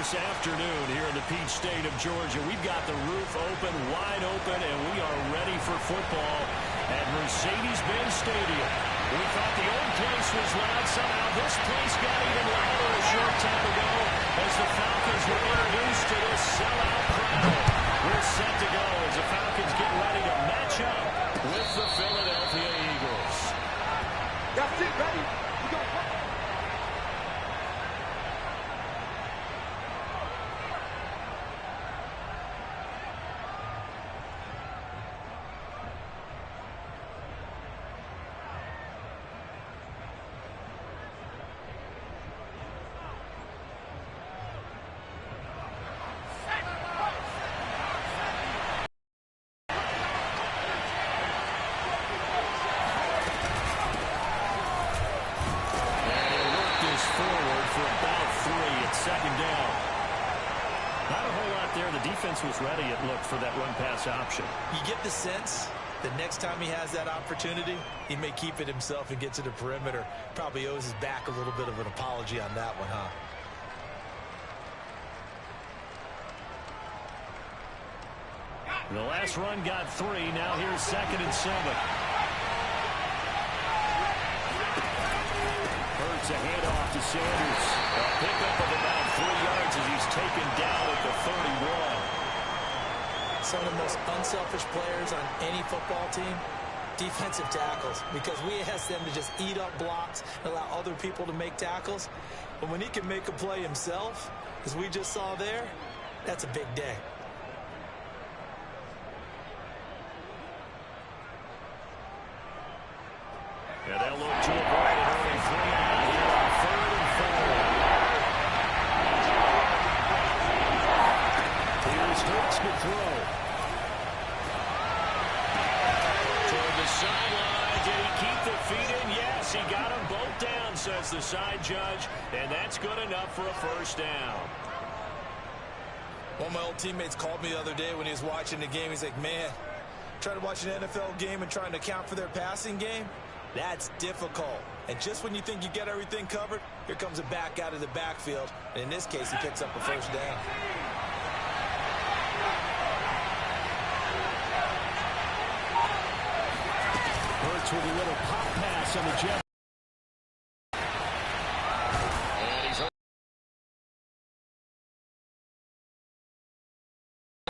glorious afternoon here in the Peach State of Georgia. We've got the roof open, wide open, and we are ready for football at Mercedes-Benz Stadium. We thought the old place was loud. Somehow this place got even louder a short time ago as the Falcons were introduced to this sellout crowd. We're set to go as the Falcons get ready to match up with the Philadelphia Eagles. That's it, ready. We go. Second down. Not a whole lot there. The defense was ready, it looked, for that run-pass option. You get the sense that next time he has that opportunity, he may keep it himself and get to the perimeter. Probably owes his back a little bit of an apology on that one, huh? The last run got 3. Now here's 2nd and 7. Hurts a handoff to Sanders. A pickup of about 3 yards as he's taken down at the 31. Some of the most unselfish players on any football team, defensive tackles, because we ask them to just eat up blocks and allow other people to make tackles. But when he can make a play himself, as we just saw there, that's a big day. And they'll look to avoid an early 3-and-out here on 3rd and 4. Here's Hurts to throw. Toward the sideline. Did he keep the feet in? Yes, he got them both down, says the side judge. And that's good enough for a first down. One of my old teammates called me the other day when he was watching the game. He's like, man, trying to watch an NFL game and trying to account for their passing game? That's difficult. And just when you think you get everything covered, here comes a back out of the backfield. And in this case, he picks up a first down. Hurts with a little pop pass on the jet. And he's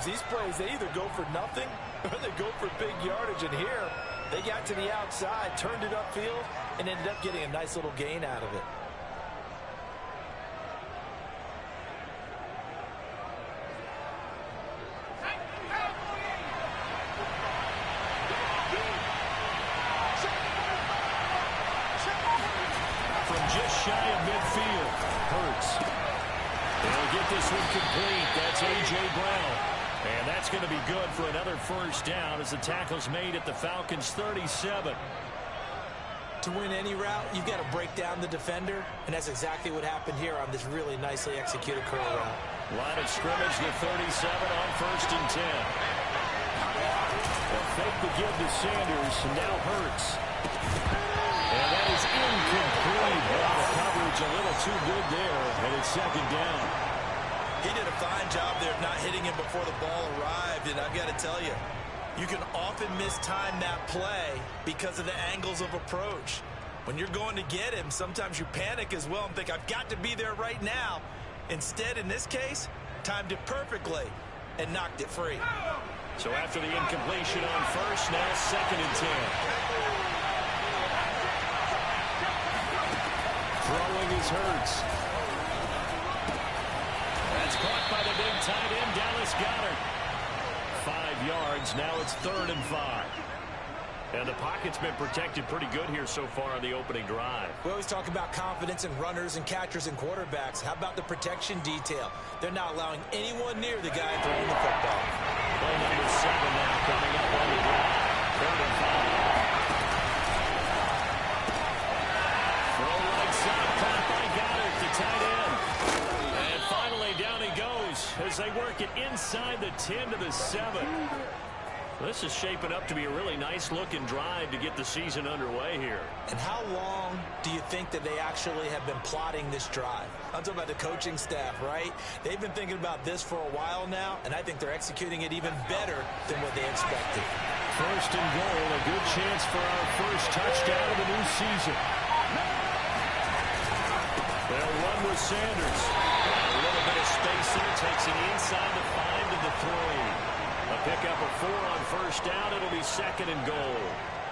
these plays, they either go for nothing or they go for big yardage. And here, they got to the outside, turned it upfield, and ended up getting a nice little gain out of it. From just shy of midfield, Hurts. They'll get this one complete. That's A.J. Brown. And that's going to be good for another first down as the tackle's made at the Falcons' 37. To win any route, you've got to break down the defender, and that's exactly what happened here on this really nicely executed curl route. Line of scrimmage, the 37 on 1st and 10. A fake to give to Sanders, and now Hurts. And that is incomplete. Well, the coverage a little too good there, and it's 2nd down. He did a fine job there of not hitting him before the ball arrived, and I've got to tell you, you can often mistime that play because of the angles of approach. When you're going to get him, sometimes you panic as well and think, I've got to be there right now. Instead, in this case, timed it perfectly and knocked it free. So after the incompletion on 1st, now 2nd and 10. Throwing is Hurts. That's caught by the big tight end, Dallas Goedert. 5 yards. Now it's 3rd and 5. And the pocket's been protected pretty good here so far on the opening drive. We always talk about confidence in runners and catchers and quarterbacks. How about the protection detail? They're not allowing anyone near the guy throwing the football. Play number 7 now coming up on the drive. 3rd and 5. Throw right side, caught by Goddard, the tight end. And finally down he goes as they work it inside the 10 to the 7. This is shaping up to be a really nice-looking drive to get the season underway here. And how long do you think that they actually have been plotting this drive? I'm talking about the coaching staff, right? They've been thinking about this for a while now, and I think they're executing it even better than what they expected. First and goal, a good chance for our first touchdown of the new season. They'll run with Sanders. A little bit of space there, takes it inside the 5 to the 3. A pickup of 4 on first down. It'll be second and goal.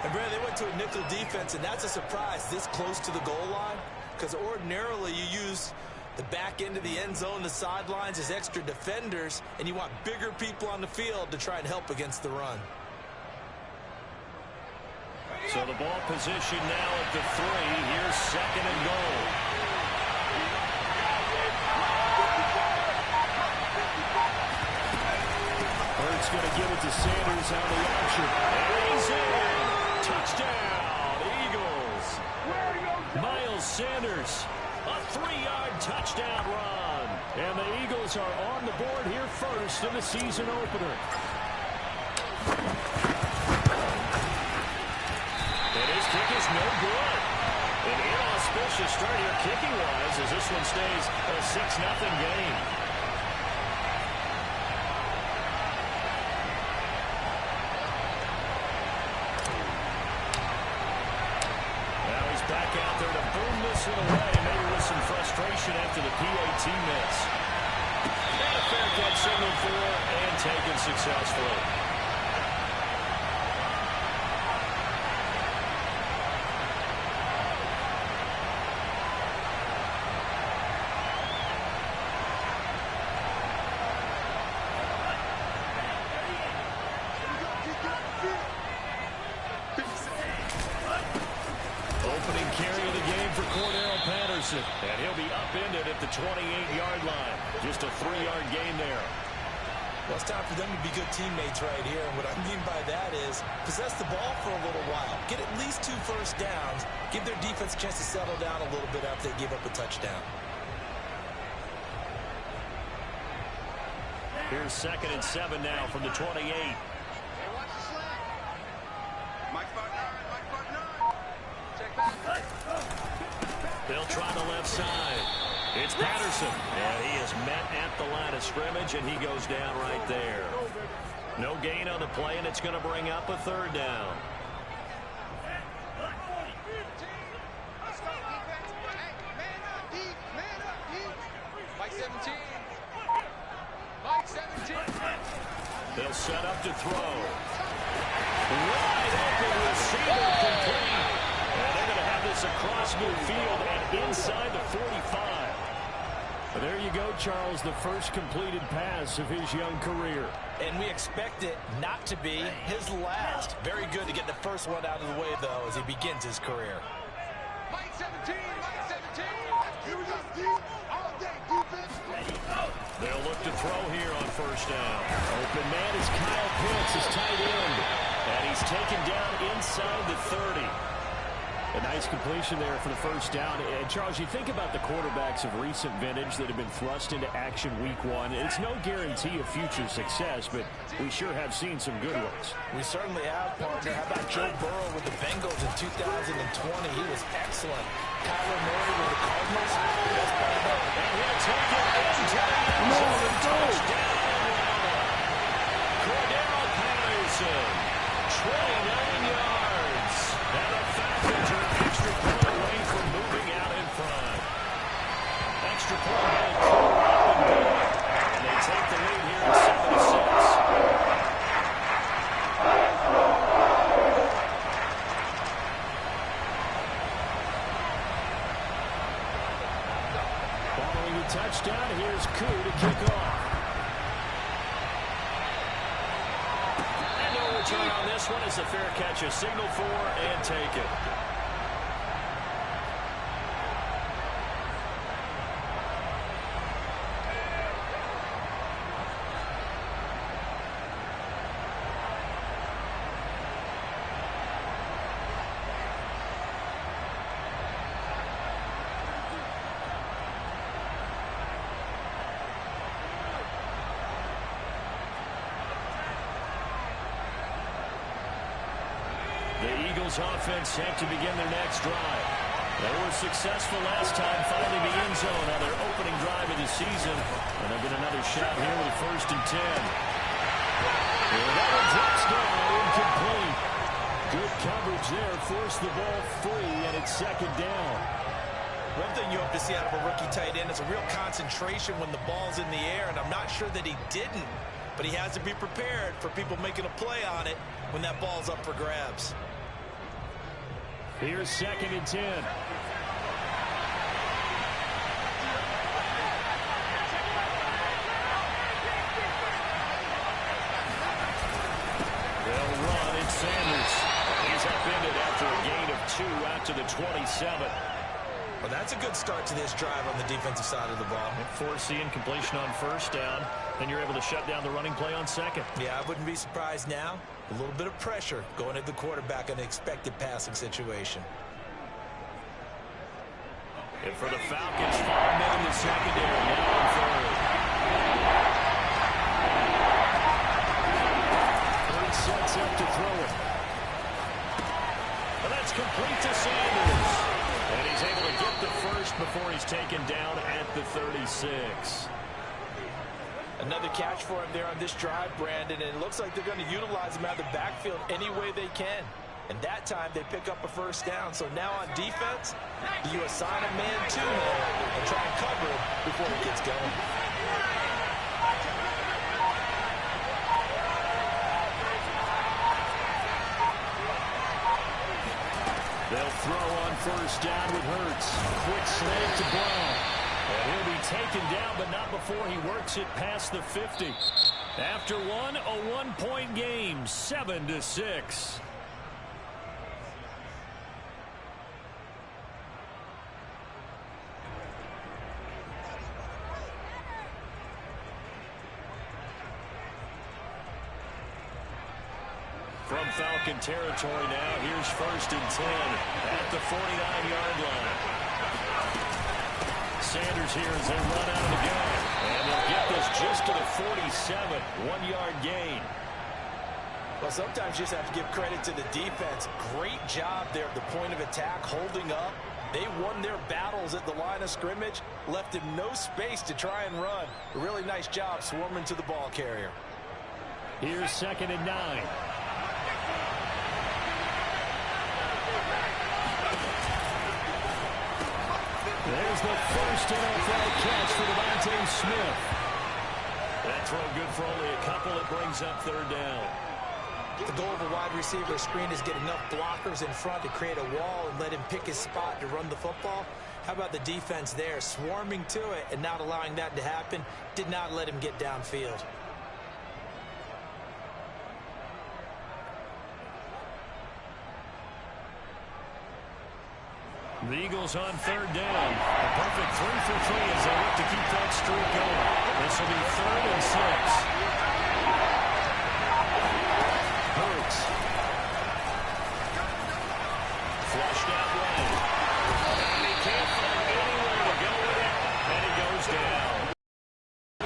And, Brad, they went to a nickel defense, and that's a surprise this close to the goal line, because ordinarily you use the back end of the end zone, the sidelines as extra defenders, and you want bigger people on the field to try and help against the run. So the ball position now at the 3. Here's second and goal. Bird's going to give it to Sanders on the option. And he's in. Touchdown, Eagles. Miles Sanders, a 3-yard touchdown run. And the Eagles are on the board here first in the season opener. And his kick is no good. An inauspicious start here kicking-wise as this one stays a 6-0 game. Back out there to boom this one away, maybe with some frustration after the PAT miss. And a fair catch signaled for and taken successfully. And he'll be upended at the 28-yard line. Just a 3-yard gain there. Well, it's time for them to be good teammates right here. And what I mean by that is possess the ball for a little while. Get at least 2 first downs. Give their defense a chance to settle down a little bit after they give up a touchdown. Here's second and 7 now from the 28. Hey, watch the slant. Mike Spartan, Mike Spartan. Check back. They'll try the left side. It's Patterson. And he is met at the line of scrimmage, and he goes down right there. No gain on the play, and it's going to bring up a 3rd down. Mike 17. Mike 17. They'll set up to throw. Wide open receiver complete. And they're going to have this across midfield and inside the 45. But there you go, Charles, the first completed pass of his young career. And we expect it not to be his last. Very good to get the first one out of the way, though, as he begins his career. Mike 17, Mike 17. Here we go, deep, all day, defense. They'll look to throw here on first down. Open man is Kyle Pitts, his tight end. And he's taken down inside the 30. A nice completion there for the first down. And, Charles, you think about the quarterbacks of recent vintage that have been thrust into action week 1. It's no guarantee of future success, but we sure have seen some good ones. We certainly have, partner. How about Joe Burrow with the Bengals in 2020? He was excellent. Kyler Murray with the Cardinals. Best part about it. And he'll take it into the end zone. Touchdown. Cordero Patterson, 29 yards. And the Falcons are an extra point away from moving out in front. Extra point had Cooper up and good. And they take the lead here at 7-6. Following the touchdown, here's Koo to kick off. And no return on this one as the fair catch is signaled for and taken. Eagles offense set to begin their next drive. They were successful last time, finding the end zone on their opening drive of the season. And they'll get another shot here with 1st and 10. And that one drops down, incomplete. Good coverage there, forced the ball free, and it's 2nd down. One thing you hope to see out of a rookie tight end is a real concentration when the ball's in the air, and I'm not sure that he didn't, but he has to be prepared for people making a play on it when that ball's up for grabs. Here's 2nd and 10. They'll run. It's Sanders. He's upended after a gain of 2 out to the 27. Well, that's a good start to this drive on the defensive side of the ball. Force the incompletion on 1st down. Then you're able to shut down the running play on 2nd. Yeah, I wouldn't be surprised now. A little bit of pressure going at the quarterback in an expected passing situation. And for the Falcons, 5 men in the secondary. Now on 3rd. Third sets up to throw it. And that's complete to Sanders. And he's able to get the first before he's taken down at the 36. Another catch for him there on this drive, Brandon, and it looks like they're going to utilize him out of the backfield any way they can. And that time they pick up a 1st down. So now on defense, you assign a man to him and try and cover him before he gets going. They'll throw on 1st down with Hurts. Quick snake to Brown. And he'll be taken down, but not before he works it past the 50. After one, a 1-point game, 7-6. From Falcon territory now, here's 1st and 10 at the 49-yard line. Sanders here as they run out of the gun. And they'll get this just to the 47, 1-yard gain. Well, sometimes you just have to give credit to the defense. Great job there at the point of attack, holding up. They won their battles at the line of scrimmage, left him no space to try and run. A really nice job swarming to the ball carrier. Here's 2nd and 9. There's the first NFL catch for Devontae Smith. That throw good for only a couple. It brings up 3rd down. The goal of a wide receiver screen is get enough blockers in front to create a wall and let him pick his spot to run the football. How about the defense there, swarming to it and not allowing that to happen? Did not let him get downfield. The Eagles on 3rd down. A perfect 3 for 3 as they look to keep that streak going. This will be 3rd and 6. Hurts. Flushed out right. And he can't find anywhere to go with it. And he goes down.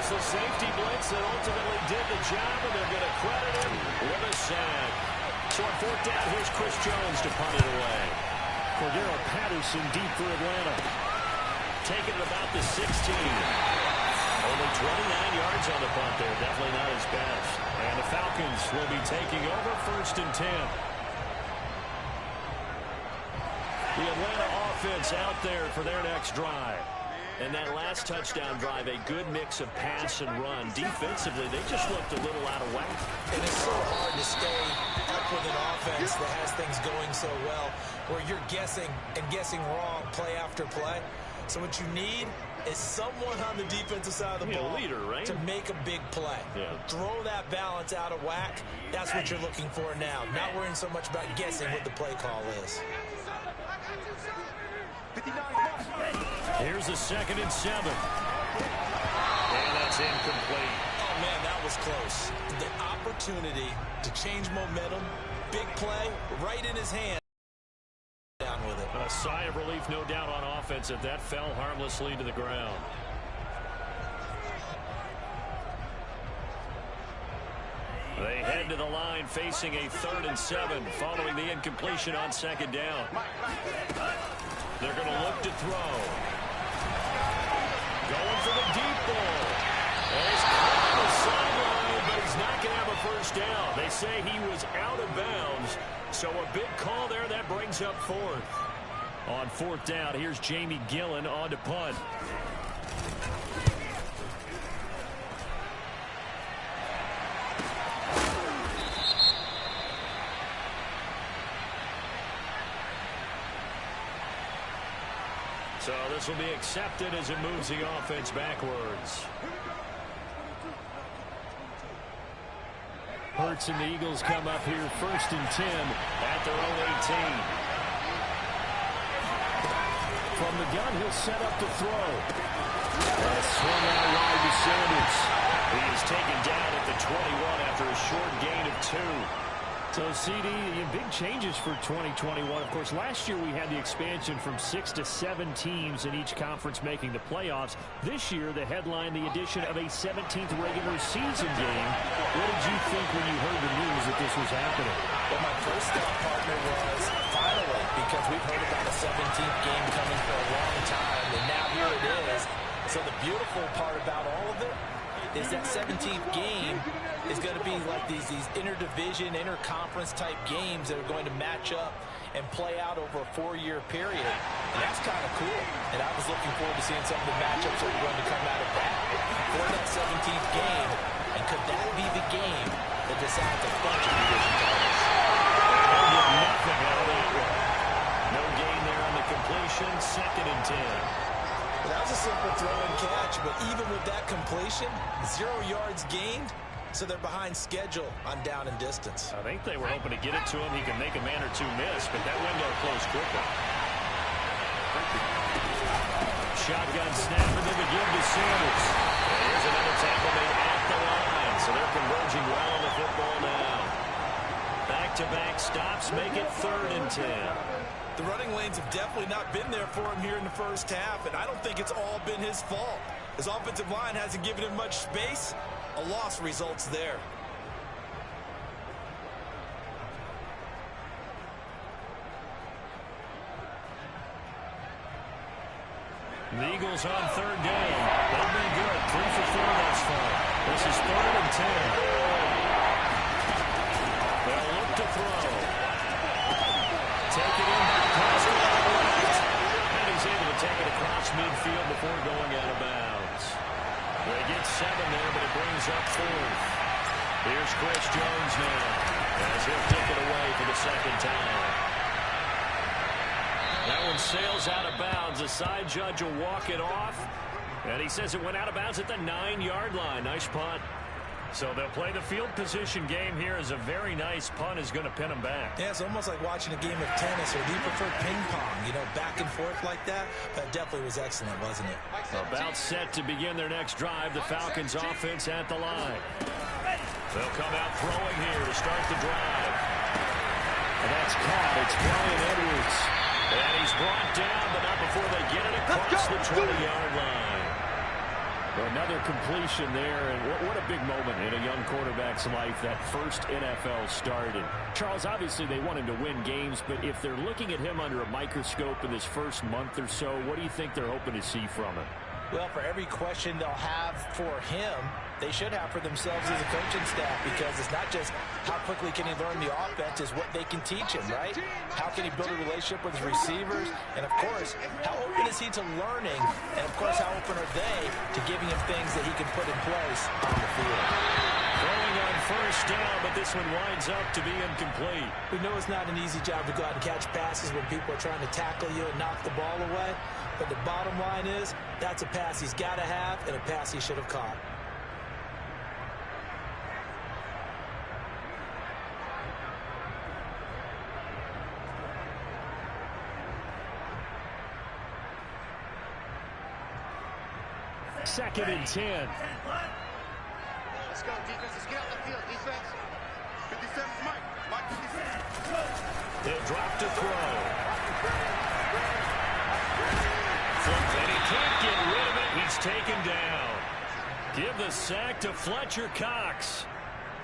It's the safety blitz that ultimately did the job, and they're going to credit him with a sack. So on 4th down, here's Chris Jones to punt it away. Cordero Patterson deep for Atlanta. Taking it about the 16. Only 29 yards on the punt there. Definitely not his best. And the Falcons will be taking over 1st and 10. The Atlanta offense out there for their next drive. And that last touchdown drive, a good mix of pass and run. Defensively, they just looked a little out of whack. And it's so hard to stay up with an offense that has things going so well, where you're guessing and guessing wrong play after play. So what you need is someone on the defensive side of the ball, a leader, right? to make a big play. Yeah. Throw that balance out of whack. That's what you're looking for now. Not worrying so much about guessing what the play call is. Here's a 2nd and 7. And that's incomplete. Oh, man, that was close. The opportunity to change momentum, big play, right in his hand. Down with it. A sigh of relief, no doubt, on offense if that fell harmlessly to the ground. They They head to the line facing a 3rd and 7 following the incompletion on 2nd down. They're going to look to throw. Going for the deep ball. And he's caught on the sideline, but he's not going to have a 1st down. They say he was out of bounds, so a big call there. That brings up 4th. On 4th down, here's Jamie Gillen on to punt. So this will be accepted as it moves the offense backwards. Hurts and the Eagles come up here 1st and 10 at their own 18. From the gun, he'll set up to throw. Swung out wide to Sanders. He is taken down at the 21 after a short gain of 2. So, CD, big changes for 2021. Of course, last year we had the expansion from 6 to 7 teams in each conference making the playoffs. This year, the headline, the addition of a 17th regular season game. What did you think when you heard the news that this was happening? Well, my first thought, partner, was finally, because we've heard about a 17th game coming for a long time, and now here it is. So the beautiful part about all of it is that 17th game is going to be like these interdivision, interconference type games that are going to match up and play out over a 4-year period. And that's kind of cool. And I was looking forward to seeing some of the matchups that are going to come out of that for that 17th game. And could that be the game that decides a bunch of division titles? Nothing out of that one. No gain there on the completion. 2nd and 10. Well, that was a simple throw and catch, but even with that completion, 0 yards gained, so they're behind schedule on down and distance. I think they were hoping to get it to him. He can make a man or two miss, but that window closed quickly. Shotgun snap and then the give to Sanders. And here's another tackle made at the line, so they're converging well on the football now. Back-to-back stops make it 3rd and 10. The running lanes have definitely not been there for him here in the first half, and I don't think it's all been his fault. His offensive line hasn't given him much space. A loss results there. The Eagles on 3rd down. They've been good. 3 for 4 thus far. This is 3rd and 10. They'll look to throw. Take it in by Pascal on the left. And he's able to take it across midfield before going out of bounds. They get 7 there, but it brings up 4th. Here's Chris Jones now, as he'll kick it away for the 2nd time. That one sails out of bounds. The side judge will walk it off. And he says it went out of bounds at the 9-yard line. Nice punt. So they'll play the field position game here as a very nice punt is going to pin them back. Yeah, it's almost like watching a game of tennis, or do you prefer ping pong? You know, back and forth like that? That definitely was excellent, wasn't it? About set to begin their next drive. The Falcons offense at the line. They'll come out throwing here to start the drive. And that's caught. It's Bryan Edwards. And he's brought down, but not before they get it across the 20-yard line. Another completion there, and what a big moment in a young quarterback's life, that first NFL started. Charles, obviously they want him to win games, but if they're looking at him under a microscope in this first month or so, what do you think they're hoping to see from him? Well, for every question they'll have for him, they should have for themselves as a coaching staff, because it's not just how quickly can he learn the offense, it's what they can teach him, right? How can he build a relationship with his receivers? And, of course, how open is he to learning? And, of course, how open are they to giving him things that he can put in place on the field? Throwing on 1st down, but this one winds up to be incomplete. We know it's not an easy job to go out and catch passes when people are trying to tackle you and knock the ball away. But the bottom line is, that's a pass he's got to have and a pass he should have caught. Second and 10. Let's go, defense. Let's get out the field, defense. 57, Mike 57. He'll drop to throw. And he can't get rid of it. He's taken down. Give the sack to Fletcher Cox.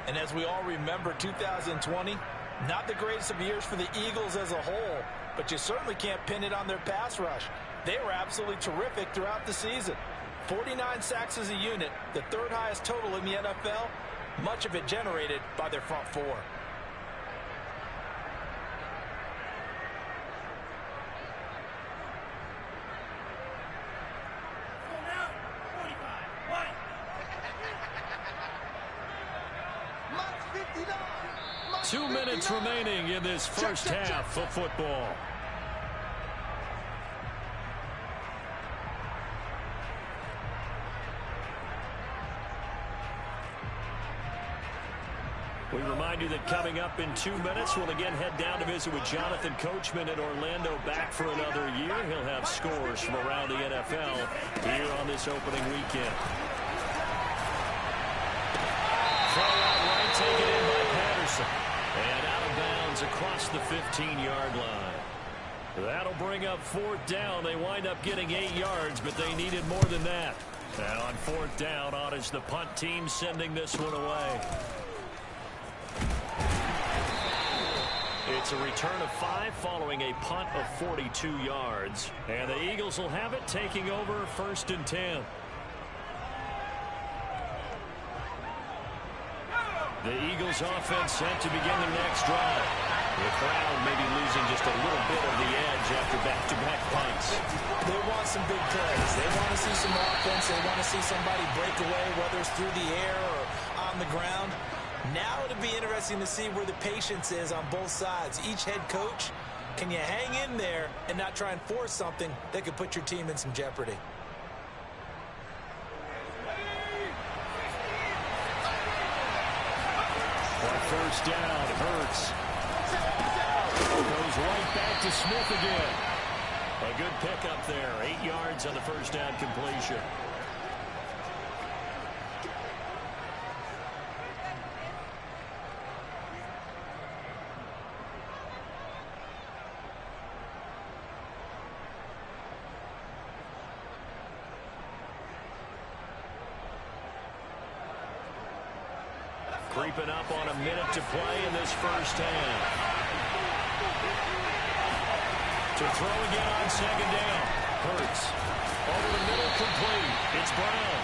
And as we all remember, 2020, not the greatest of years for the Eagles as a whole, but you certainly can't pin it on their pass rush. They were absolutely terrific throughout the season. 49 sacks as a unit, the third highest total in the NFL, much of it generated by their front four. Two minutes remaining in this first half of football. We remind you that coming up in 2 minutes, we'll again head down to visit with Jonathan Coachman in Orlando, back for another year. He'll have scores from around the NFL here on this opening weekend. Throw out right, taken in by Patterson. And out of bounds across the 15-yard line. That'll bring up fourth down. They wind up getting 8 yards, but they needed more than that. Now on fourth down, on is the punt team sending this one away. It's a return of 5 following a punt of 42 yards. And the Eagles will have it, taking over first and 10. The Eagles offense set to begin their next drive. The crowd may be losing just a little bit of the edge after back-to-back punts. They want some big plays. They want to see some offense. They want to see somebody break away, whether it's through the air or on the ground. Now it'll be interesting to see where the patience is on both sides. Each head coach, can you hang in there and not try and force something that could put your team in some jeopardy? First down, Hurts. Goes right back to Smith again. A good pickup there. 8 yards on the first down completion. Creeping up on a minute to play in this first half. To throw again on second down. Hurts. Over the middle, complete. It's Brown.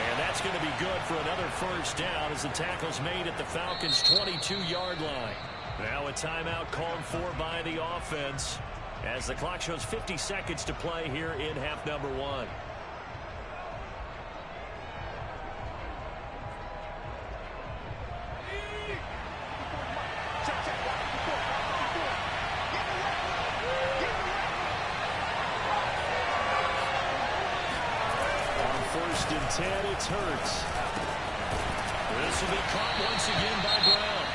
And that's going to be good for another first down as the tackle's made at the Falcons' 22-yard line. Now a timeout called for by the offense as the clock shows 50 seconds to play here in half number 1. First and 10, it's Hurts. This will be caught once again by Brown.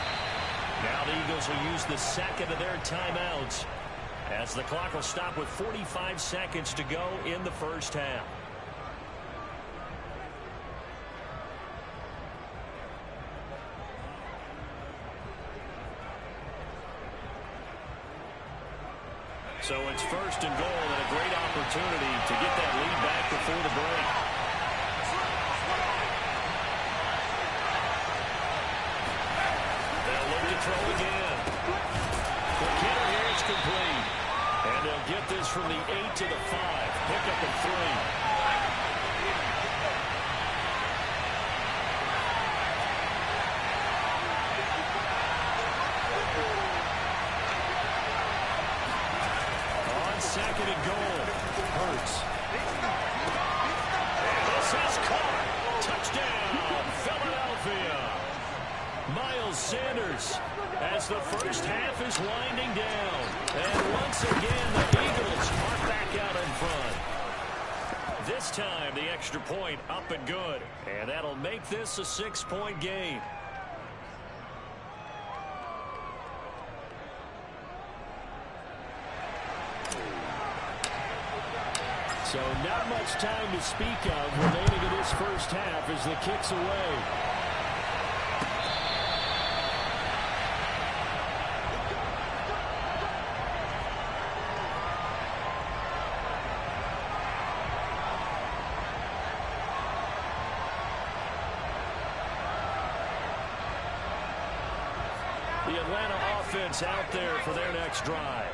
Now the Eagles will use the second of their timeouts as the clock will stop with 45 seconds to go in the first half. So it's first and goal and a great opportunity to get that lead back before the break. Throw again. The kicker here is complete. And they'll get this from the 8 to the 5. Pick up at 3. On second and goal. Hurts. And this is caught. Touchdown, Philadelphia. Miles Sanders as the first half is winding down. And once again, the Eagles are back out in front. This time, the extra point up and good. And that'll make this a 6-point game. So not much time to speak of remaining in this first half as the kick's away. The Atlanta offense out there for their next drive.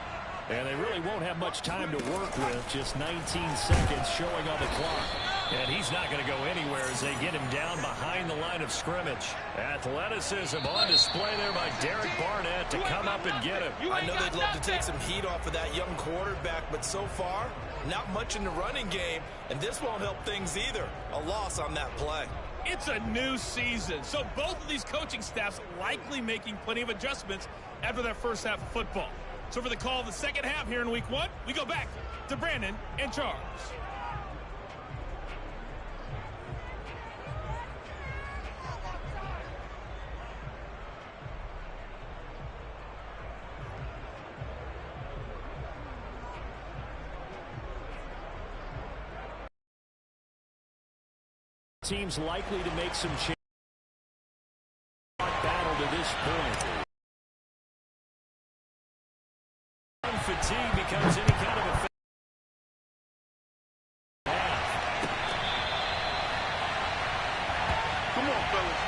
And they really won't have much time to work with. Just 19 seconds showing on the clock. And he's not going to go anywhere as they get him down behind the line of scrimmage. Athleticism on display there by Derek Barnett to come up and get him. I know they'd love to take some heat off of that young quarterback, but so far, not much in the running game, and this won't help things either. A loss on that play. It's a new season, so both of these coaching staffs likely making plenty of adjustments after that first half of football. So for the call of the second half here in week 1, we go back to Brandon and Charles. Teams likely to make some change. Battle to this point. Fatigue becomes any kind of a Come on, fellas.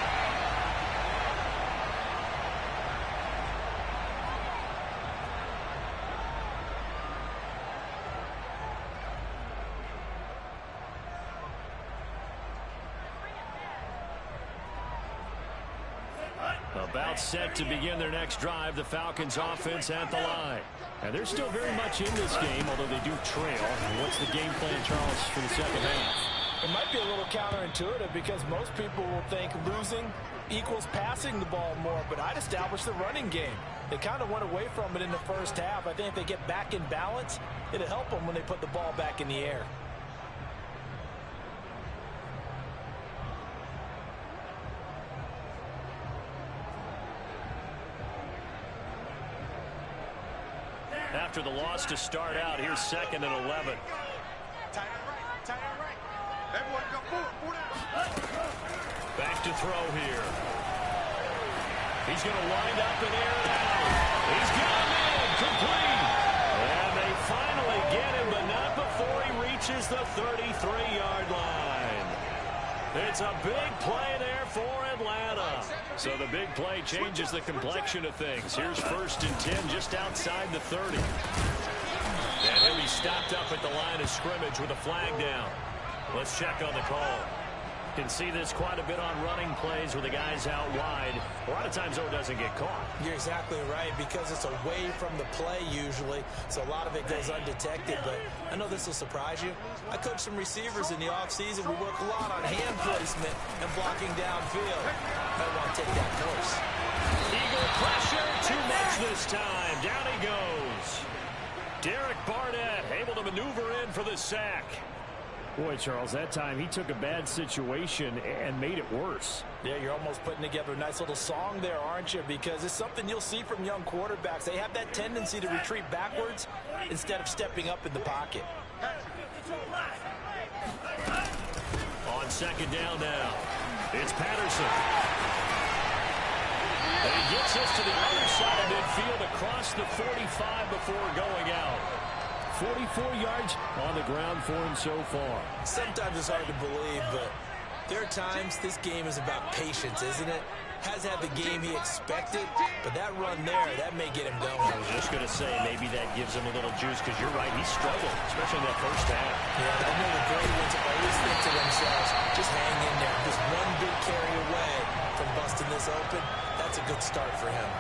About set to begin their next drive, the Falcons offense at the line. And they're still very much in this game, although they do trail. What's the game plan, Charles, for the second half? It might be a little counterintuitive because most people will think losing equals passing the ball more, but I'd establish the running game. They kind of went away from it in the first half. I think if they get back in balance, it'll help them when they put the ball back in the air. After the loss to start out, here's 2nd and 11. Tight end right. Tight end right. Everyone go forward. Back to throw here. He's going to wind up and air it out. He's got him in. Complete. And they finally get him, but not before he reaches the 33-yard line. It's a big play there for Atlanta. So the big play changes the complexion of things. Here's 1st and 10 just outside the 30. And he'll be stopped up at the line of scrimmage with a flag down. Let's check on the call. Can see this quite a bit on running plays with the guys out wide. A lot of times, though, it doesn't get caught. You're exactly right because it's away from the play usually, so a lot of it goes undetected. But I know this will surprise you. I coach some receivers in the offseason. We work a lot on hand placement and blocking downfield. I want to take that course. Eagle pressure, too much this time. Down he goes. Derek Barnett able to maneuver in for the sack. Boy, Charles, that time he took a bad situation and made it worse. Yeah, you're almost putting together a nice little song there, aren't you? Because it's something you'll see from young quarterbacks. They have that tendency to retreat backwards instead of stepping up in the pocket. On 2nd down now, it's Patterson. And he gets us to the other side of midfield across the 45 before going out. 44 yards on the ground for him so far. Sometimes it's hard to believe, but there are times this game is about patience, isn't it? Has had the game he expected, but that run there, that may get him going. I was just going to say, maybe that gives him a little juice, because you're right, he struggled, especially in that first half. Yeah, I know the great ones always think to themselves, just hang in there. Just one big carry away from busting this open. That's a good start for him.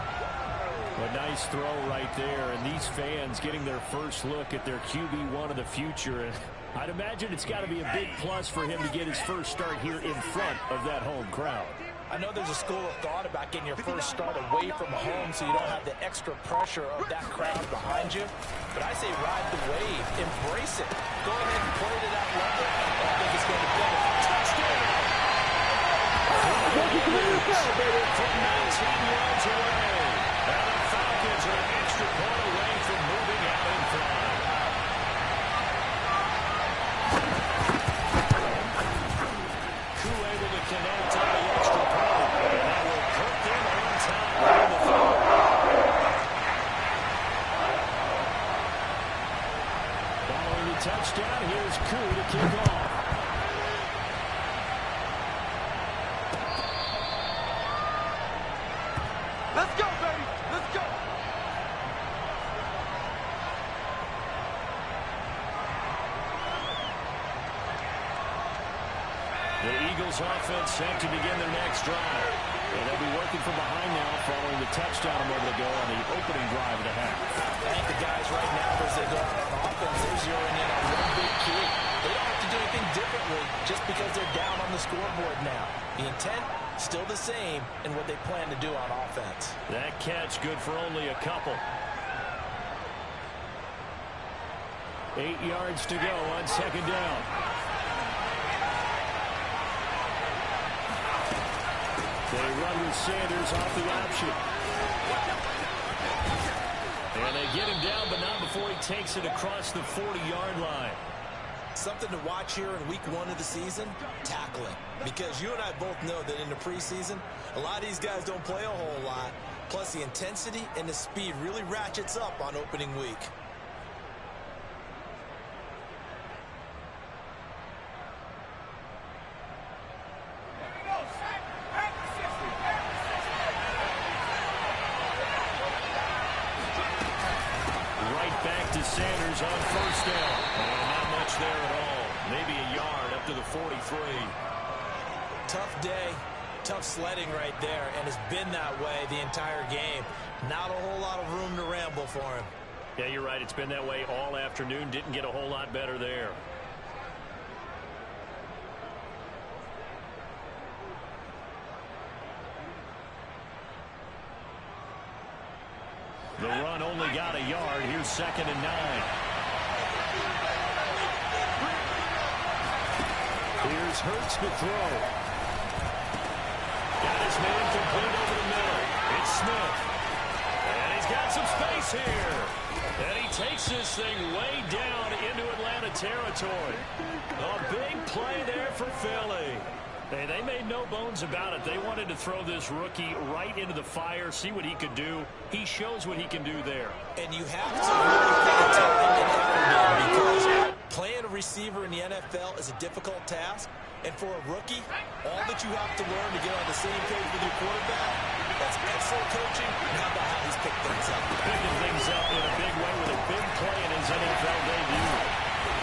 A nice throw right there, and these fans getting their first look at their QB1 of the future. And I'd imagine it's got to be a big plus for him to get his first start here in front of that home crowd. I know there's a school of thought about getting your first start away from home so you don't have the extra pressure of that crowd behind you. But I say ride the wave, embrace it. Go ahead and play to that level. I think it's going to be a touchdown. From 19 yards away. And the Falcons are an extra point away from moving out in front. Koo able to connect on the extra point. And that will put them on top in the third. Following the touchdown, here's Koo to kick off. Let's go, baby. Eagles offense set to begin their next drive. And they'll be working from behind now following the touchdown a moment ago on the opening drive of the half. I think the guys right now, as they go out on offense, they're zeroing in on one big key. They don't have to do anything differently just because they're down on the scoreboard now. The intent, still the same in what they plan to do on offense. That catch good for only a couple. 8 yards to go on second down. They run with Sanders off the option. And they get him down, but not before he takes it across the 40-yard line. Something to watch here in week 1 of the season, tackling. Because you and I both know that in the preseason, a lot of these guys don't play a whole lot. Plus, the intensity and the speed really ratchets up on opening week. Sanders on first down. And not much there at all. Maybe a yard up to the 43. Tough day, tough sledding right there, and it's been that way the entire game. Not a whole lot of room to ramble for him. Yeah, you're right. It's been that way all afternoon. Didn't get a whole lot better there. The run only got a yard. Here's 2nd and 9. Here's Hurts to throw. Got his man complete over the middle. It's Smith. And he's got some space here. And he takes this thing way down into Atlanta territory. A big play there for Philly. Hey, they made no bones about it. They wanted to throw this rookie right into the fire, see what he could do. He shows what he can do there. And you have to really put the time and effort in, because playing a receiver in the NFL is a difficult task. And for a rookie, all that you have to learn to get on the same page with your quarterback, that's excellent coaching. And how about how he's picked things up? Picking things up in a big way with a big play in his NFL debut.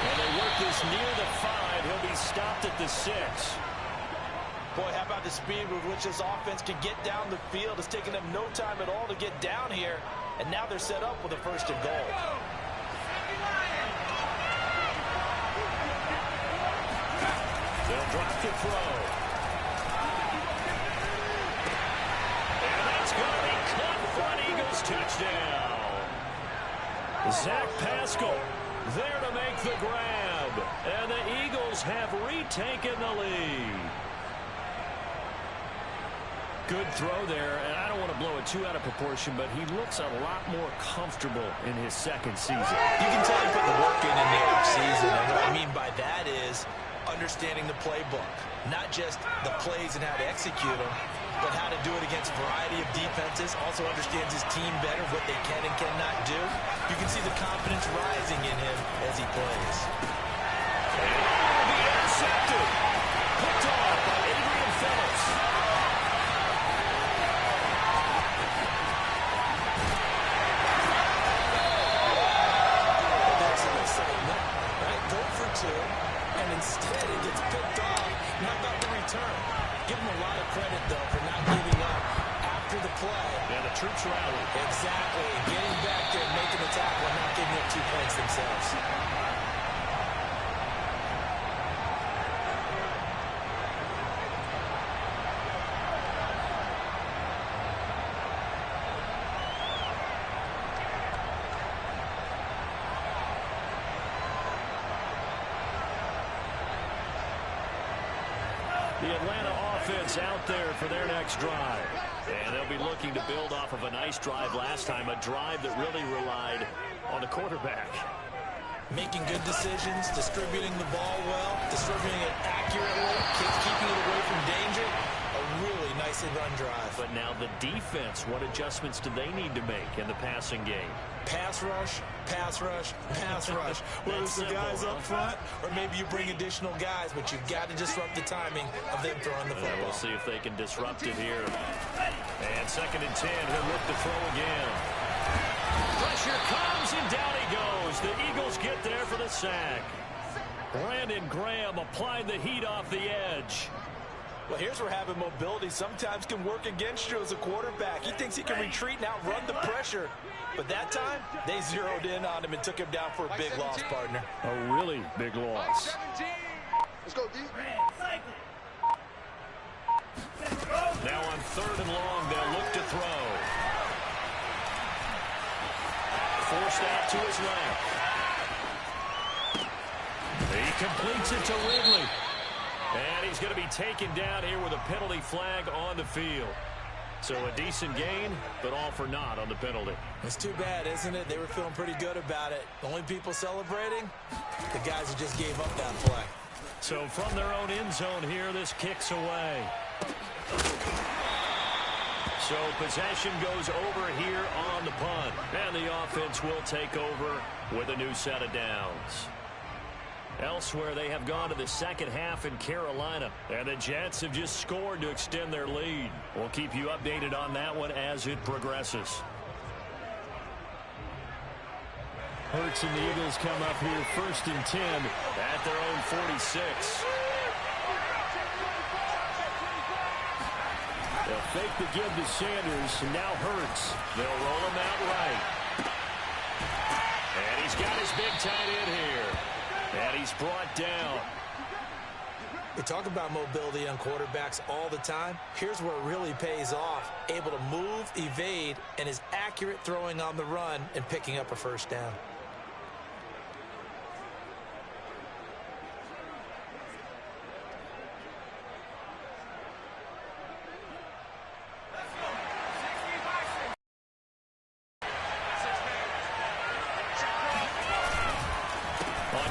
And they work this near the 5. He'll be stopped at the 6. Boy, how about the speed with which this offense can get down the field? It's taken them no time at all to get down here, and now they're set up with a 1st and goal. They'll drop to throw. And that's going to be caught for an Eagles touchdown. Zach Pascal there to make the grab, and the Eagles have retaken the lead. Good throw there, and I don't want to blow it too out of proportion, but he looks a lot more comfortable in his 2nd season. You can tell he put the work in the offseason, and what I mean by that is understanding the playbook. Not just the plays and how to execute them, but how to do it against a variety of defenses. Also understands his team better, what they can and cannot do. You can see the confidence rising in him as he plays. And will be intercepted. Picked off by Adrian Phillips. And instead it gets picked off. Not about the return. Give him a lot of credit, though, for not giving up after the play. Yeah, the troops rally. Exactly. Getting back there, making the tackle, and not giving up 2 points themselves. The Atlanta offense out there for their next drive. And they'll be looking to build off of a nice drive last time, a drive that really relied on the quarterback. Making good decisions, distributing the ball well, distributing it accurately, keeping it away from danger. A really nicely run drive. But now the defense, what adjustments do they need to make in the passing game? Pass rush, pass rush, pass rush. Whether it's the guys up front, or maybe you bring additional guys, but you've got to disrupt the timing of them throwing the football. We'll see if they can disrupt it here. And 2nd and 10, he'll look to throw again. Pressure comes, and down he goes. The Eagles get there for the sack. Brandon Graham applied the heat off the edge. Well, here's where having mobility sometimes can work against you as a quarterback. He thinks he can retreat and outrun the pressure. But that time, they zeroed in on him and took him down for a big loss, partner. A really big loss. Let's go, D. Now on 3rd and long, they'll look to throw. Forced out to his left. He completes it to Ridley. And he's going to be taken down here with a penalty flag on the field. So a decent gain, but all for naught on the penalty. It's too bad, isn't it? They were feeling pretty good about it. The only people celebrating, the guys who just gave up that play. So from their own end zone here, this kicks away. So possession goes over here on the punt. And the offense will take over with a new set of downs. Elsewhere, they have gone to the second half in Carolina, and the Jets have just scored to extend their lead. We'll keep you updated on that one as it progresses. Hurts and the Eagles come up here 1st and 10 at their own 46. They'll fake the give to Sanders, and now Hurts. They'll roll him out right. And he's got his big tight end here. And he's brought down. We talk about mobility on quarterbacks all the time. Here's where it really pays off. Able to move, evade, and is accurate throwing on the run and picking up a first down.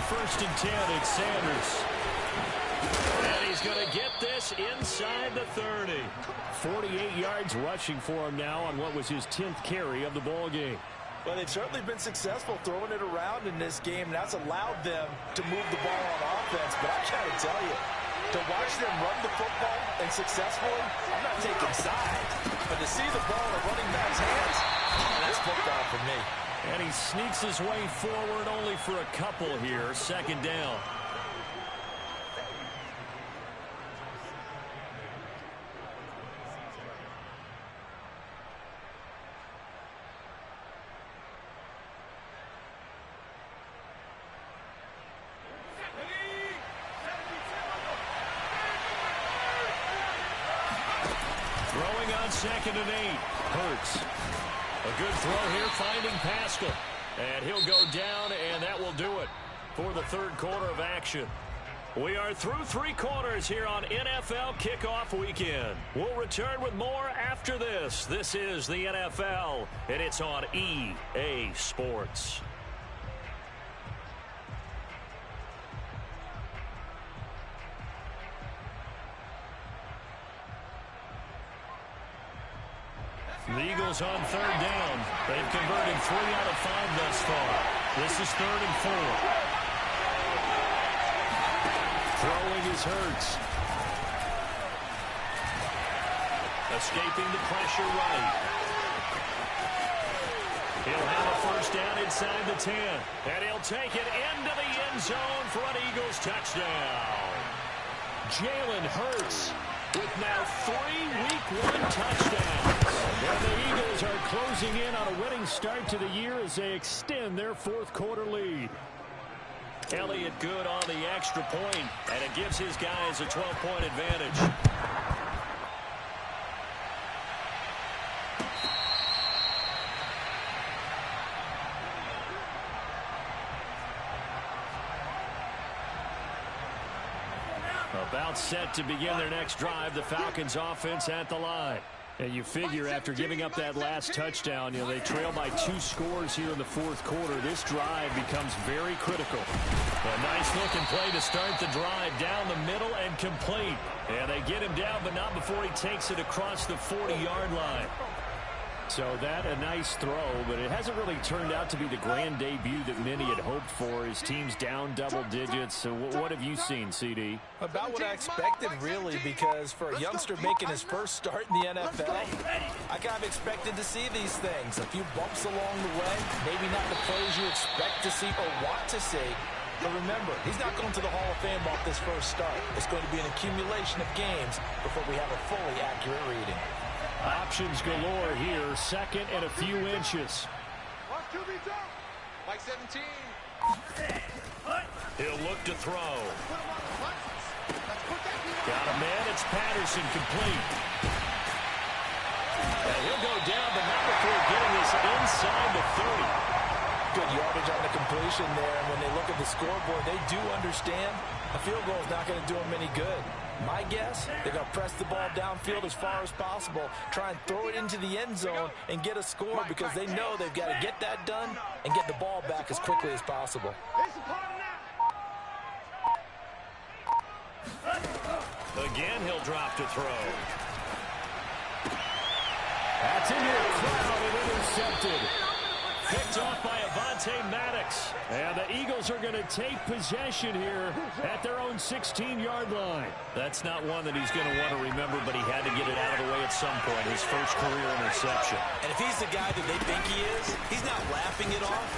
First and 10, it's Sanders. And he's going to get this inside the 30. 48 yards rushing for him now on what was his 10th carry of the ball game. Well, they've certainly been successful throwing it around in this game, and that's allowed them to move the ball on offense. But I got to tell you, to watch them run the football and successfully, I'm not taking sides. But to see the ball in a running back's hands, that's football for me. And he sneaks his way forward only for a couple here. 2nd down. Throwing on 2nd and 8. Hurts. A good throw here, finding Pascal. And he'll go down, and that will do it for the 3rd quarter of action. We are through 3 quarters here on NFL Kickoff Weekend. We'll return with more after this. This is the NFL, and it's on EA Sports. The Eagles on 3rd down. They've converted 3 out of 5 thus far. This is 3rd and 4. Throwing is Hurts. Escaping the pressure right. He'll have a first down inside the 10. And he'll take it into the end zone for an Eagles touchdown. Jalen Hurts with now 3 Week 1 touchdowns. And the Eagles are closing in on a winning start to the year as they extend their 4th quarter lead. Elliott good on the extra point, and it gives his guys a 12-point advantage. About set to begin their next drive, the Falcons offense at the line. And you figure after giving up that last touchdown, they trail by 2 scores here in the 4th quarter. This drive becomes very critical. A nice looking play to start the drive down the middle and complete. And they get him down, but not before he takes it across the 40-yard line. So that a nice throw, but it hasn't really turned out to be the grand debut that many had hoped for. His team's down double digits. So what have you seen, CD? About what I expected, really, because for a youngster making his first start in the NFL, I kind of expected to see these things. A few bumps along the way, maybe not the plays you expect to see or want to see. But remember, he's not going to the Hall of Fame off this first start. It's going to be an accumulation of games before we have a fully accurate reading. Options galore here. Second and a few inches. Mike 17. He'll look to throw. Got a man. It's Patterson, complete. And he'll go down, but not before getting this inside the 30. Good yardage on the completion there. And when they look at the scoreboard, they do understand a field goal is not going to do them any good. My guess, they're going to press the ball downfield as far as possible, try and throw it into the end zone and get a score because they know they've got to get that done and get the ball back as quickly as possible. Again, he'll drop to throw. That's into the crowd and intercepted. Picked off by Avonte Maddox. And the Eagles are going to take possession here at their own 16-yard line. That's not one that he's going to want to remember, but he had to get it out of the way at some point. His first career interception. And if he's the guy that they think he is, he's not laughing it off,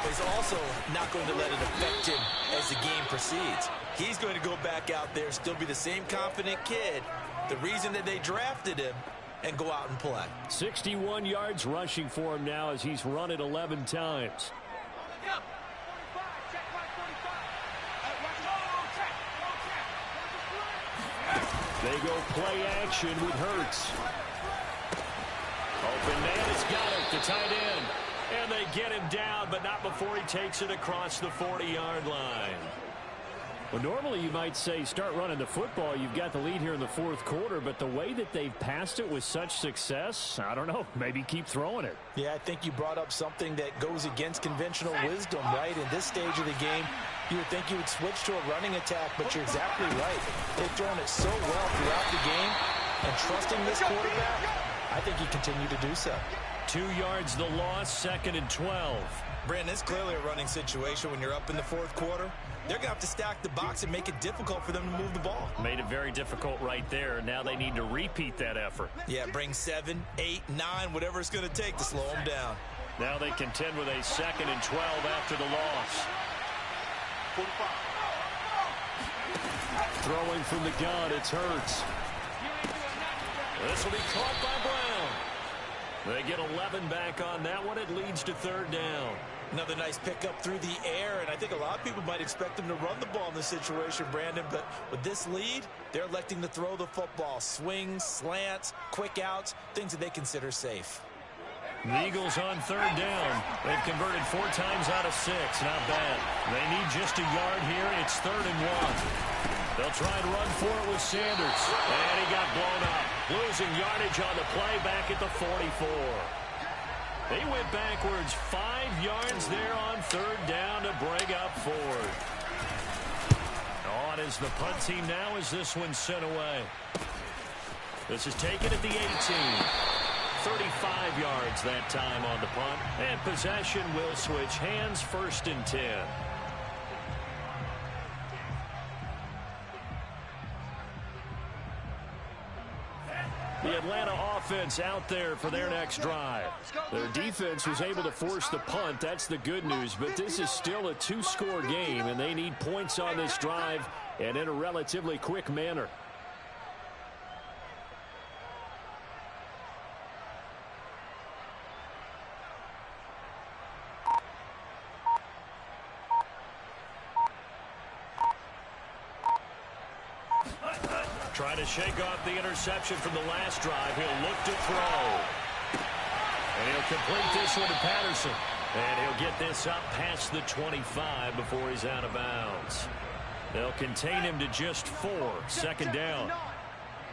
but he's also not going to let it affect him as the game proceeds. He's going to go back out there, still be the same confident kid, the reason that they drafted him, and go out and play. 61 yards rushing for him now as he's run it 11 times. They go play action with Hurts. Open man has got it, the tight end. And they get him down, but not before he takes it across the 40-yard line. Well, normally you might say start running the football. You've got the lead here in the fourth quarter, but the way that they've passed it with such success, I don't know, maybe keep throwing it. Yeah, I think you brought up something that goes against conventional wisdom, right? In this stage of the game, you would think you would switch to a running attack, but you're exactly right. They've thrown it so well throughout the game, and trusting this quarterback, I think you continue to do so. 2 yards the loss, 2nd and 12. Brandon, it's clearly a running situation when you're up in the fourth quarter. They're going to have to stack the box and make it difficult for them to move the ball. Made it very difficult right there. Now they need to repeat that effort. Yeah, bring 7, 8, 9, whatever it's going to take to slow them down. Now they contend with a 2nd and 12 after the loss. Throwing from the gun, it's Hurts. This will be caught by Brown. They get 11 back on that one. It leads to 3rd down. Another nice pickup through the air, and I think a lot of people might expect them to run the ball in this situation, Brandon, but with this lead, they're electing to throw the football. Swings, slants, quick outs, things that they consider safe. The Eagles on 3rd down. They've converted 4 times out of 6. Not bad. They need just a yard here. It's 3rd and 1. They'll try and run for it with Sanders. And he got blown up. Losing yardage on the play back at the 44. They went backwards 5 yards there on 3rd down to bring up 4th. On is the punt team now as this one's sent away. This is taken at the 18. 35 yards that time on the punt. And possession will switch hands, 1st and 10. The Atlanta offense out there for their next drive. Their defense was able to force the punt. That's the good news. But this is still a 2-score game, and they need points on this drive and in a relatively quick manner. Trying to shake off the interception from the last drive. He'll look to throw. And he'll complete this one to Patterson. And he'll get this up past the 25 before he's out of bounds. They'll contain him to just 4. 2nd down.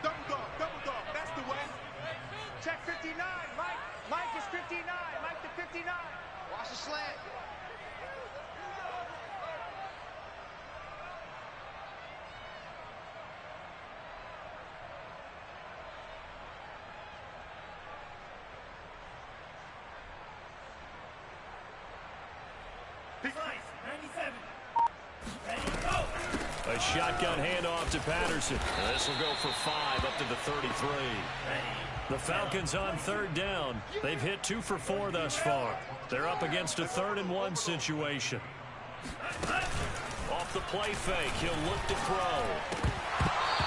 Double dog. That's the way. Check 59. Mike is 59. Mike to 59. Watch the slant. A shotgun handoff to Patterson. This will go for 5 up to the 33. The Falcons on 3rd down. They've hit 2 for 4 thus far. They're up against a 3rd and 1 situation. Off the play fake, he'll look to throw.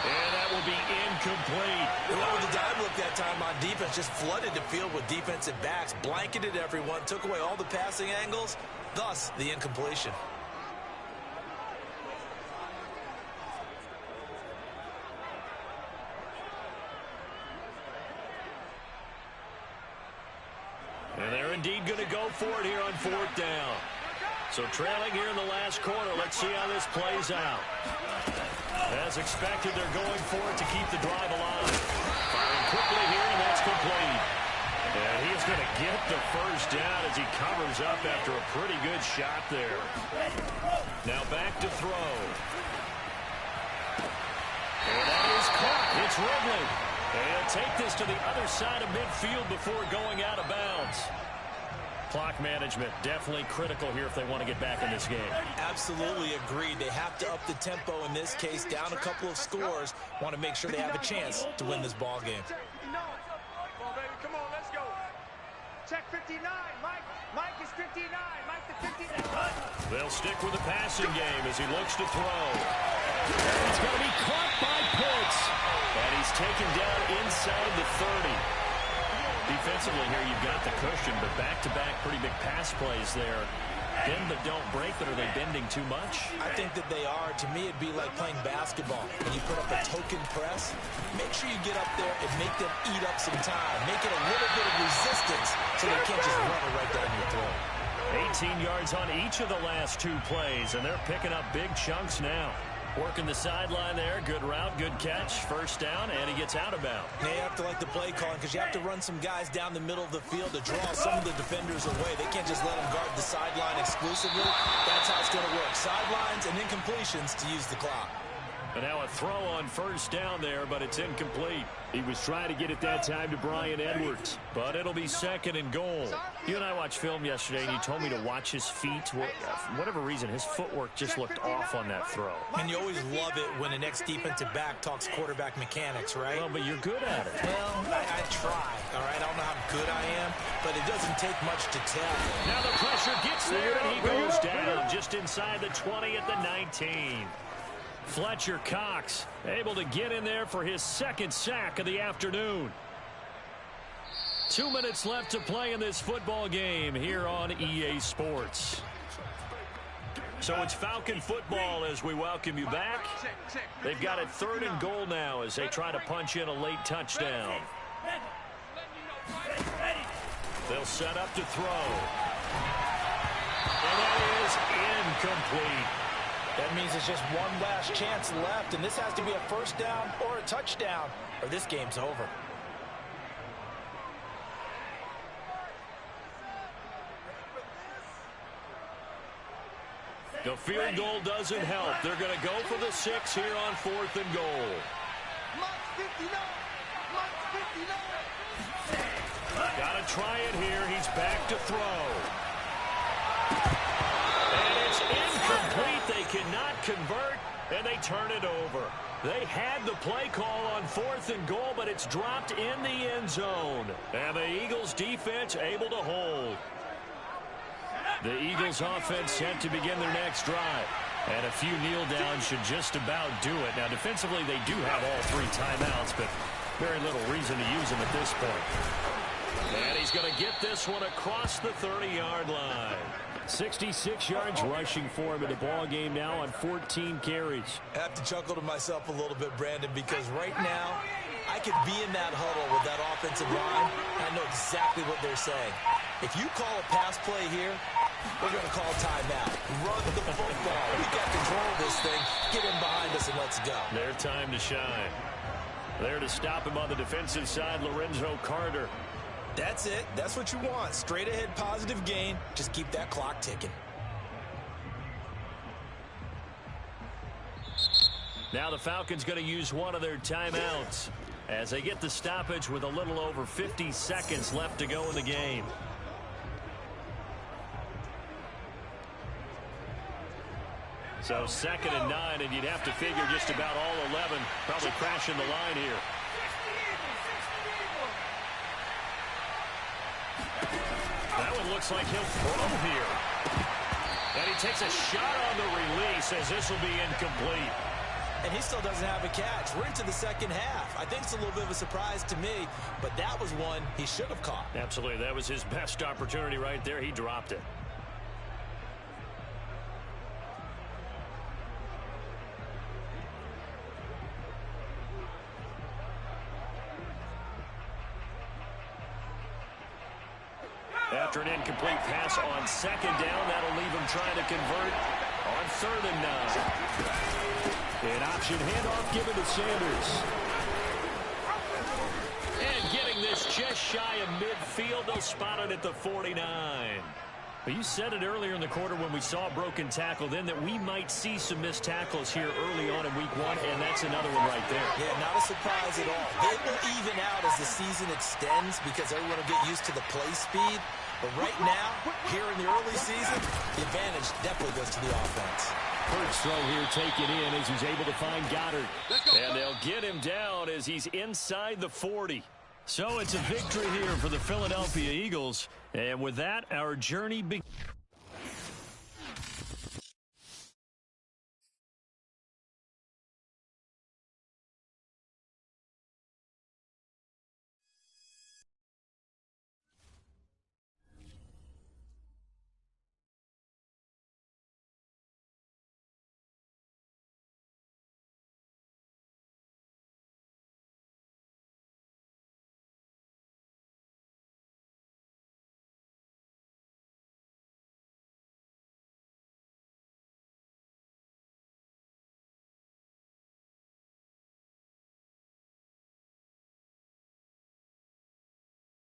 And that will be incomplete. Well, the dive look that time on defense just flooded the field with defensive backs, blanketed everyone, took away all the passing angles, thus the incompletion. And they're indeed going to go for it here on 4th down. So trailing here in the last quarter. Let's see how this plays out. As expected, they're going for it to keep the drive alive. Firing quickly here, and that's complete. And he's going to get the first down as he covers up after a pretty good shot there. Now back to throw. And that is caught. It's Ridley. And take this to the other side of midfield before going out of bounds. Clock management definitely critical here if they want to get back in this game. Absolutely agreed. They have to up the tempo in this case, down a couple of scores. Want to make sure they have a chance to win this ball game. Come on, baby. Come on, let's go. Check 59. Mike is 59. Mike the 59. They'll stick with the passing game as he looks to throw. It's going to be caught by Pitts. And he's taken down inside the 30. Defensively here, you've got the cushion, but back-to-back pretty big pass plays there. Bend but don't break, but are they bending too much? I think that they are. To me, it'd be like playing basketball. When you put up a token press, make sure you get up there and make them eat up some time. Make it a little bit of resistance so they can't just run it right down your throat. 18 yards on each of the last 2 plays, and they're picking up big chunks now. Working the sideline there. Good route, good catch. First down, and he gets out of bounds. They have to like the play calling because you have to run some guys down the middle of the field to draw some of the defenders away. They can't just let them guard the sideline exclusively. That's how it's going to work. Sidelines and incompletions to use the clock. And now a throw on first down there, but it's incomplete. He was trying to get it that time to Bryan Edwards, but it'll be 2nd and goal. You and I watched film yesterday, and you told me to watch his feet. For whatever reason, his footwork just looked off on that throw. And you always love it when an ex-defensive back talks quarterback mechanics, right? Well, but you're good at it. Well, I try, all right? I don't know how good I am, but it doesn't take much to tell. Now the pressure gets there, and he goes down just inside the 20 at the 19. Fletcher Cox able to get in there for his 2nd sack of the afternoon. 2 minutes left to play in this football game here on EA Sports. So it's Falcon football as we welcome you back. They've got it 3rd and goal now as they try to punch in a late touchdown. They'll set up to throw. And that is incomplete. That means it's just one last chance left, and this has to be a first down or a touchdown, or this game's over. The field goal doesn't help. They're going to go for the 6 here on 4th and goal. Got to try it here. He's back to throw. And it's incomplete. They cannot convert, and they turn it over. They had the play call on 4th and goal, but it's dropped in the end zone. And the Eagles defense able to hold. The Eagles offense set to begin their next drive. And a few kneel downs should just about do it. Now, defensively, they do have all 3 timeouts, but very little reason to use them at this point. And he's going to get this one across the 30-yard line. 66 yards rushing for him in the ball game now on 14 carries. I have to chuckle to myself a little bit, Brandon, because right now I could be in that huddle with that offensive line, and I know exactly what they're saying. If you call a pass play here, we're going to call timeout. Run the football. We got control of this thing. Get him behind us and let's go. Their time to shine. There to stop him on the defensive side, Lorenzo Carter. That's it. That's what you want. Straight ahead positive gain. Just keep that clock ticking. Now the Falcons going to use one of their timeouts as they get the stoppage with a little over 50 seconds left to go in the game. So 2nd and 9, and you'd have to figure just about all 11 probably crashing the line here. That one looks like he'll throw here. And he takes a shot on the release as this will be incomplete. And he still doesn't have a catch. We're into the second half. I think it's a little bit of a surprise to me, but that was one he should have caught. Absolutely. That was his best opportunity right there. He dropped it. After an incomplete pass on second down, that'll leave him trying to convert on 3rd and 9. An option handoff given to Sanders. And getting this just shy of midfield, they'll spot it at the 49. But you said it earlier in the quarter when we saw a broken tackle then that we might see some missed tackles here early on in week 1, and that's another one right there. Yeah, not a surprise at all. It will even out as the season extends because everyone will get used to the play speed. But right now, here in the early season, the advantage definitely goes to the offense. First throw here taken in as he's able to find Goddard. And they'll get him down as he's inside the 40. So it's a victory here for the Philadelphia Eagles. And with that, our journey begins.